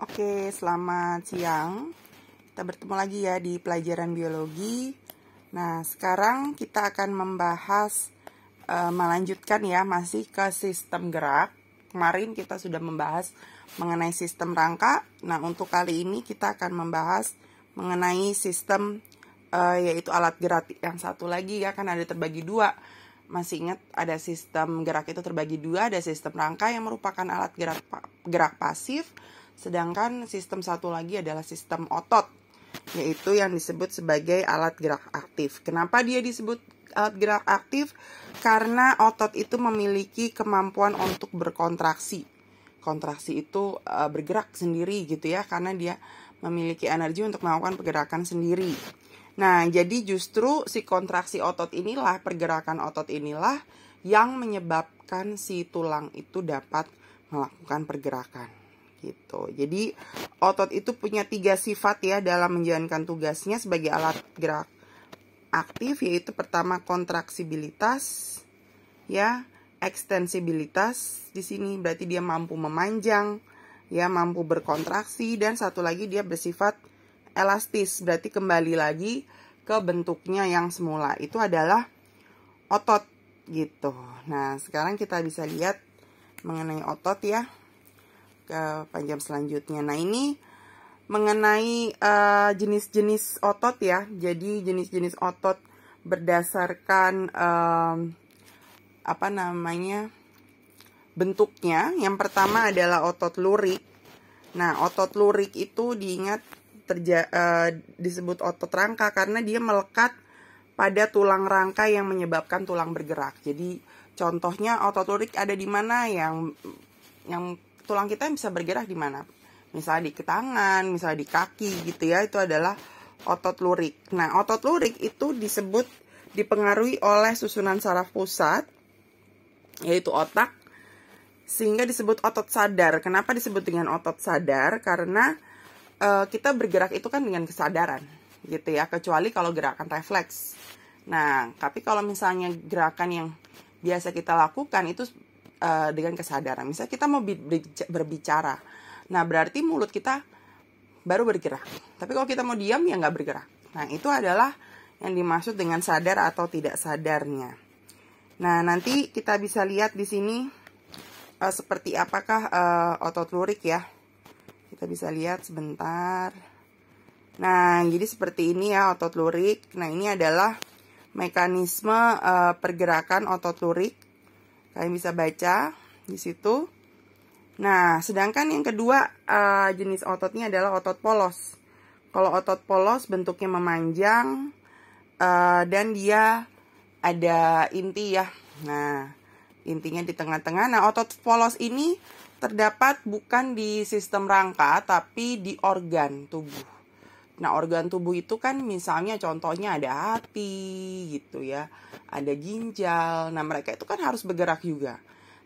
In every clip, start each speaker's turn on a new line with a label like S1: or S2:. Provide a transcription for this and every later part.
S1: Oke, selamat siang. Kita bertemu lagi ya di pelajaran biologi. Nah, sekarang kita akan membahas, melanjutkan ya, masih ke sistem gerak. Kemarin kita sudah membahas mengenai sistem rangka. Nah, untuk kali ini kita akan membahas mengenai sistem, yaitu alat gerak yang satu lagi ya, kan ada terbagi dua. Masih ingat ada sistem gerak itu terbagi dua, ada sistem rangka yang merupakan alat gerak pasif, sedangkan sistem satu lagi adalah sistem otot, yaitu yang disebut sebagai alat gerak aktif. Kenapa dia disebut alat gerak aktif? Karena otot itu memiliki kemampuan untuk berkontraksi. Kontraksi itu bergerak sendiri gitu ya, karena dia memiliki energi untuk melakukan pergerakan sendiri. Nah, jadi justru si kontraksi otot inilah, pergerakan otot inilah yang menyebabkan si tulang itu dapat melakukan pergerakan gitu. Jadi otot itu punya 3 sifat ya dalam menjalankan tugasnya sebagai alat gerak aktif, yaitu pertama kontraksibilitas, ya, ekstensibilitas. Di sini berarti dia mampu memanjang, ya, mampu berkontraksi, dan satu lagi dia bersifat elastis, berarti kembali lagi ke bentuknya yang semula. Itu adalah otot gitu. Nah, sekarang kita bisa lihat mengenai otot ya ke panjang selanjutnya. Nah, ini mengenai jenis-jenis otot ya. Jadi jenis-jenis otot berdasarkan bentuknya. Yang pertama adalah otot lurik. Nah, otot lurik itu diingat disebut otot rangka karena dia melekat pada tulang rangka yang menyebabkan tulang bergerak. Jadi contohnya otot lurik ada di mana, yang tulang kita bisa bergerak di mana? Misalnya di tangan, misalnya di kaki gitu ya, itu adalah otot lurik. Nah, otot lurik itu dipengaruhi oleh susunan saraf pusat, yaitu otak, sehingga disebut otot sadar. Kenapa disebut dengan otot sadar? Karena kita bergerak itu kan dengan kesadaran gitu ya, kecuali kalau gerakan refleks. Nah, tapi kalau misalnya gerakan yang biasa kita lakukan itu dengan kesadaran. Misalnya kita mau berbicara, nah berarti mulut kita baru bergerak. Tapi kalau kita mau diam ya nggak bergerak. Nah, itu adalah yang dimaksud dengan sadar atau tidak sadarnya. Nah, nanti kita bisa lihat di sini seperti apakah otot lurik ya. Kita bisa lihat sebentar. Nah, jadi seperti ini ya otot lurik. Nah, ini adalah mekanisme pergerakan otot lurik. Kalian bisa baca di situ. Nah, sedangkan yang kedua jenis ototnya adalah otot polos. Kalau otot polos bentuknya memanjang dan dia ada inti ya. Nah, intinya di tengah-tengah. Nah, otot polos ini terdapat bukan di sistem rangka tapi di organ tubuh. Nah, organ tubuh itu kan misalnya contohnya ada hati gitu ya, ada ginjal. Nah, mereka itu kan harus bergerak juga.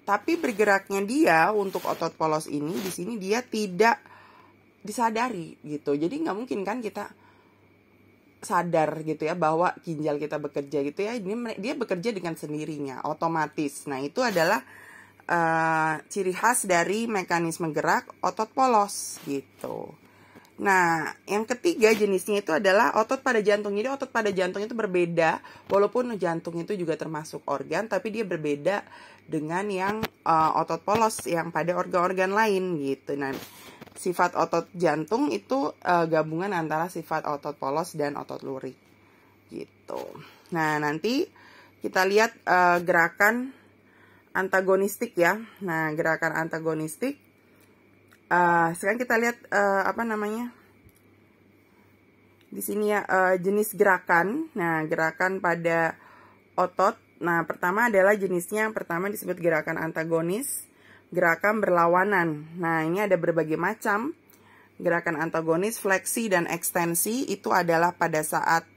S1: Tapi bergeraknya dia untuk otot polos ini di sini dia tidak disadari gitu. Jadi nggak mungkin kan kita sadar gitu ya bahwa ginjal kita bekerja gitu ya. Dia bekerja dengan sendirinya, otomatis. Nah, itu adalah ciri khas dari mekanisme gerak otot polos gitu. Nah, yang ketiga jenisnya itu adalah otot pada jantung. Jadi otot pada jantung itu berbeda, walaupun jantung itu juga termasuk organ, tapi dia berbeda dengan yang otot polos yang pada organ-organ lain gitu. Nah, sifat otot jantung itu gabungan antara sifat otot polos dan otot lurik gitu. Nah, nanti kita lihat gerakan antagonistik ya. Nah, gerakan antagonistik sekarang kita lihat di sini ya jenis gerakan. Nah, gerakan pada otot. Nah, pertama adalah jenisnya, yang pertama disebut gerakan antagonis, gerakan berlawanan. Nah, ini ada berbagai macam gerakan antagonis. Fleksi dan ekstensi itu adalah pada saat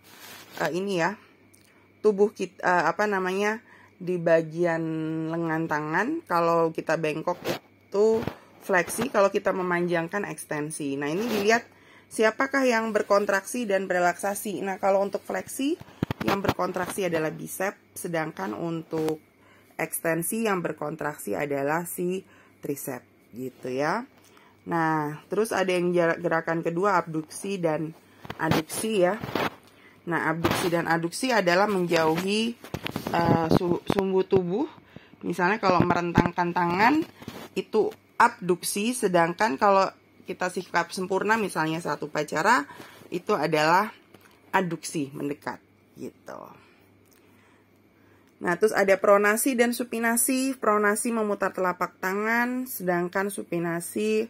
S1: ini ya, tubuh kita di bagian lengan tangan. Kalau kita bengkok itu fleksi, kalau kita memanjangkan ekstensi. Nah, ini dilihat siapakah yang berkontraksi dan berelaksasi. Nah, kalau untuk fleksi yang berkontraksi adalah bisep, sedangkan untuk ekstensi yang berkontraksi adalah si tricep gitu ya. Nah, terus ada yang gerakan kedua, abduksi dan aduksi ya. Nah, abduksi dan aduksi adalah menjauhi sumbu tubuh. Misalnya kalau merentangkan tangan itu abduksi, sedangkan kalau kita sikap sempurna misalnya saat upacara itu adalah aduksi, mendekat gitu. Nah, terus ada pronasi dan supinasi. Pronasi memutar telapak tangan, sedangkan supinasi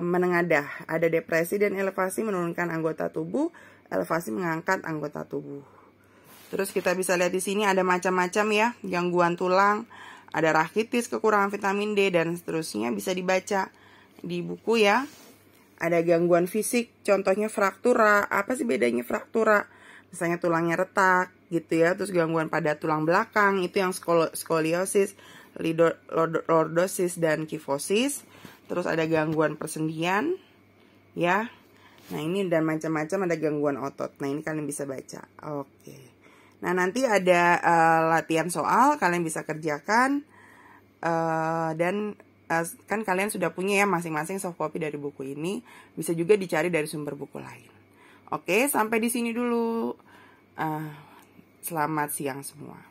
S1: menengadah. Ada depresi dan elevasi menurunkan anggota tubuh, elevasi mengangkat anggota tubuh. Terus kita bisa lihat di sini ada macam-macam ya, gangguan tulang, ada rakitis, kekurangan vitamin D dan seterusnya, bisa dibaca di buku ya. Ada gangguan fisik, contohnya fraktura. Apa sih bedanya fraktura? Misalnya tulangnya retak gitu ya. Terus gangguan pada tulang belakang, itu yang skoliosis, lordosis dan kifosis. Terus ada gangguan persendian ya. Nah, ini dan macam-macam, ada gangguan otot. Nah, ini kalian bisa baca. Oke. Nah, nanti ada latihan soal, kalian bisa kerjakan. Dan kan kalian sudah punya ya masing-masing soft copy dari buku ini. Bisa juga dicari dari sumber buku lain. Oke, sampai di sini dulu. Selamat siang semua.